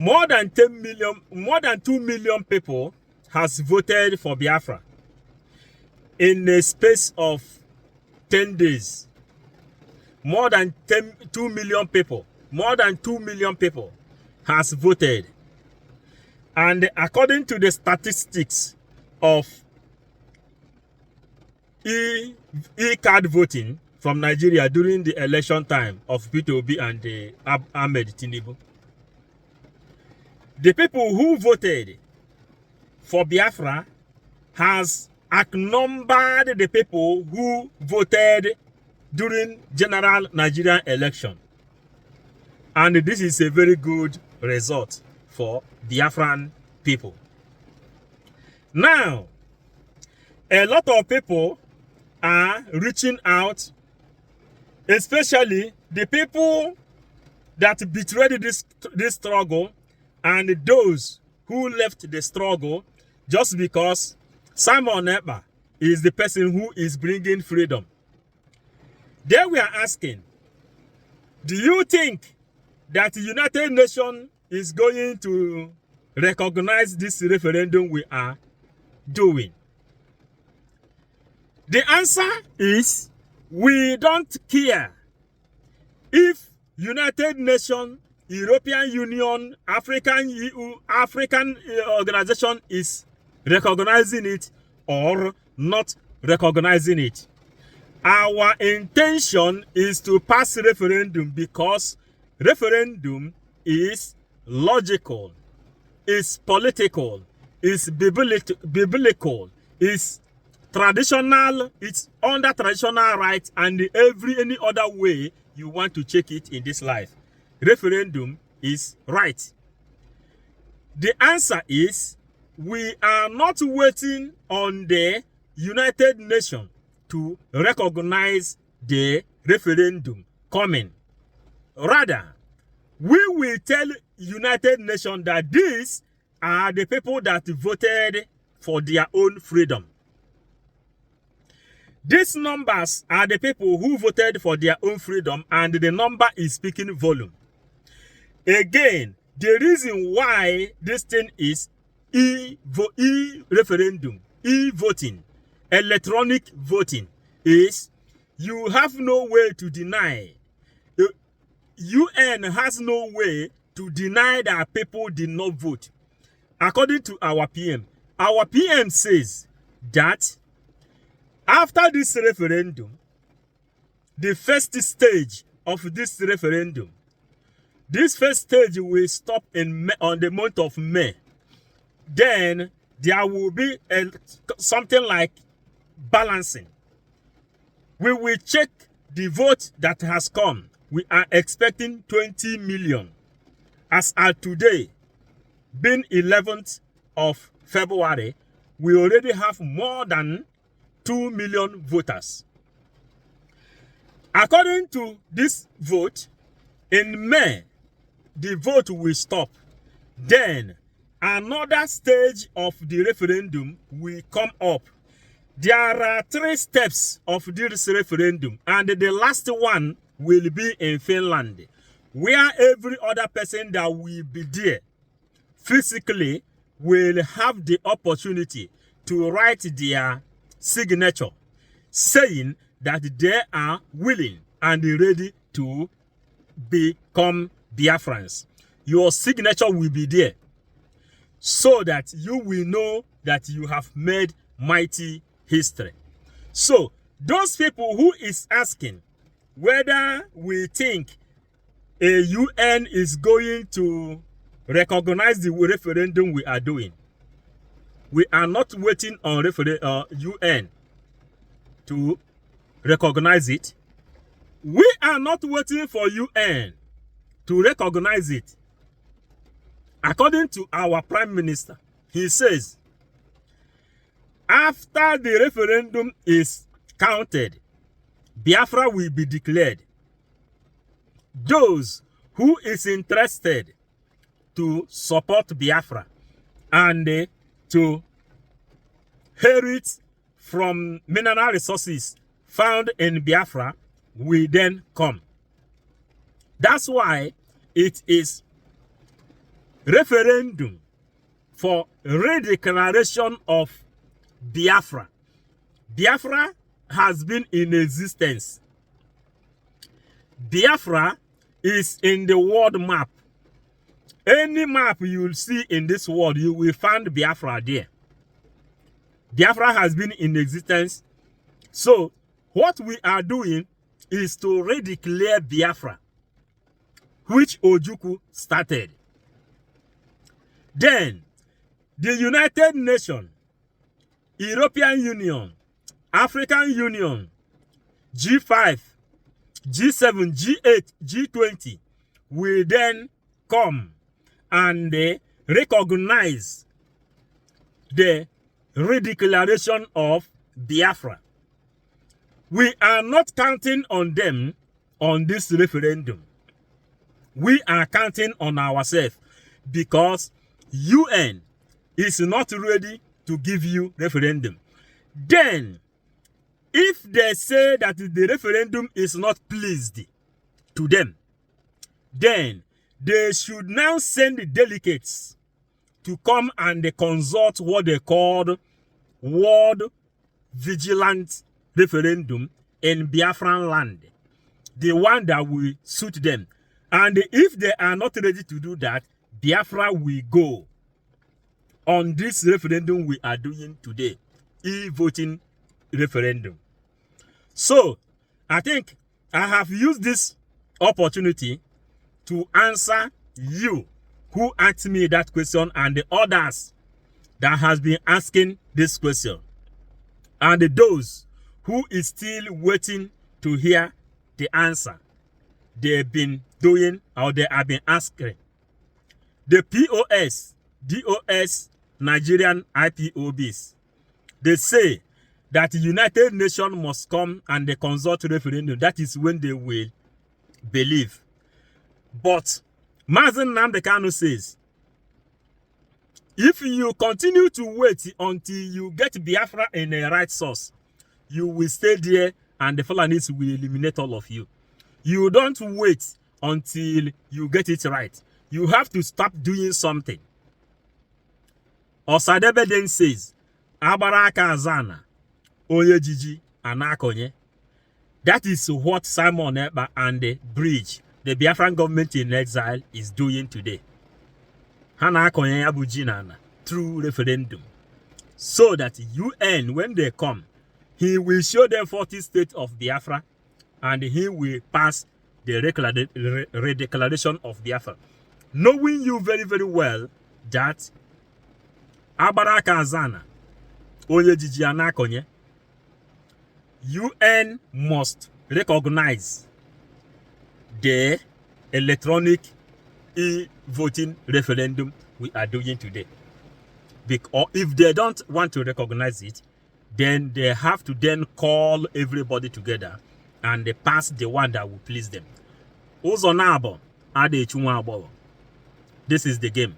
more than 10 million, more than 2 million people has voted for Biafra in a space of 10 days. More than 2 million people, more than 2 million people has voted. And according to the statistics of e-card voting from Nigeria during the election time of Peter Obi and Ahmed Tinubu, the people who voted for Biafra has outnumbered the people who voted during general Nigerian election. And this is a very good result for Biafran people. Now, a lot of people are reaching out, especially the people that betrayed this struggle and those who left the struggle just because Simon Ekpa is the person who is bringing freedom. They were asking, do you think that the United Nations is going to recognize this referendum we are doing? The answer is, we don't care if United Nations, European Union, African organization is recognizing it or not recognizing it. Our intention is to pass referendum because referendum is logical, is political, is biblical, is traditional, it's under traditional rights, and any other way you want to check it in this life. Referendum is right. The answer is, we are not waiting on the United Nations to recognize the referendum coming. Rather, we will tell United Nations that these are the people that voted for their own freedom. These numbers are the people who voted for their own freedom, and the number is speaking volume. Again, the reason why this thing is e-referendum, e-voting, electronic voting, is you have no way to deny. The UN has no way to deny that people did not vote. According to our PM says that after this referendum, the first stage of this referendum, this first stage will stop in May, on the month of May. Then there will be something like balancing. We will check the vote that has come. We are expecting 20 million. As at today, being 11th of February, we already have more than 2 million voters. According to this vote, in May, the vote will stop. Then, another stage of the referendum will come up. There are 3 steps of this referendum, and the last one will be in Finland, where every other person that will be there physically will have the opportunity to write their signature, saying that they are willing and ready to become Biafrans. Your signature will be there, so that you will know that you have made mighty history. So, those people who is asking whether we think a UN is going to recognize the referendum we are doing, we are not waiting on UN to recognize it. We are not waiting for UN to recognize it. According to our Prime Minister, he says, after the referendum is counted, Biafra will be declared. Those who is interested to support Biafra and to inherit from mineral resources found in Biafra will then come. That's why it is referendum for redeclaration of Biafra. Biafra has been in existence. Biafra is in the world map. Any map you will see in this world, you will find Biafra there. Biafra has been in existence. So, what we are doing is to redeclare Biafra, which Ojukwu started. Then, the United Nations, European Union, African Union, G5, G7, G8, G20 will then come and recognize the redeclaration of Biafra. We are not counting on them on this referendum. We are counting on ourselves because UN is not ready to give you referendum. Then, if they say that the referendum is not pleased to them, then they should now send delegates to come and consult what they call World Vigilant Referendum in Biafran land, the one that will suit them. And if they are not ready to do that, Biafra will go on this referendum we are doing today, e-voting referendum. So, I think I have used this opportunity to answer you who asked me that question and the others that has been asking this question. And those who is still waiting to hear the answer they've been doing or they have been asking. The POS, DOS, Nigerian IPOBs, they say that the United Nations must come and they consult referendum. That is when they will believe. But Mazen Nnamdi Kanu says, if you continue to wait until you get Biafra in a right source, you will stay there and the Fulanis will eliminate all of you. You don't wait until you get it right. You have to stop doing something. Osadebe then says, Abaraka Azana, Oyejiji, Anakonye. That is what Simon Ekpa and the bridge, the Biafran government in exile, is doing today. Hana Akonye Abujinana through referendum. So that UN, when they come, he will show them 40 states of Biafra and he will pass the redeclaration of Biafra. Knowing you very, very well that Abaraka Azana, Oyejiji Anakonye, UN must recognize the electronic e-voting referendum we are doing today. Because if they don't want to recognize it, then they have to then call everybody together and they pass the one that will please them. Uzonabo, Ade Chunwabo. This is the game.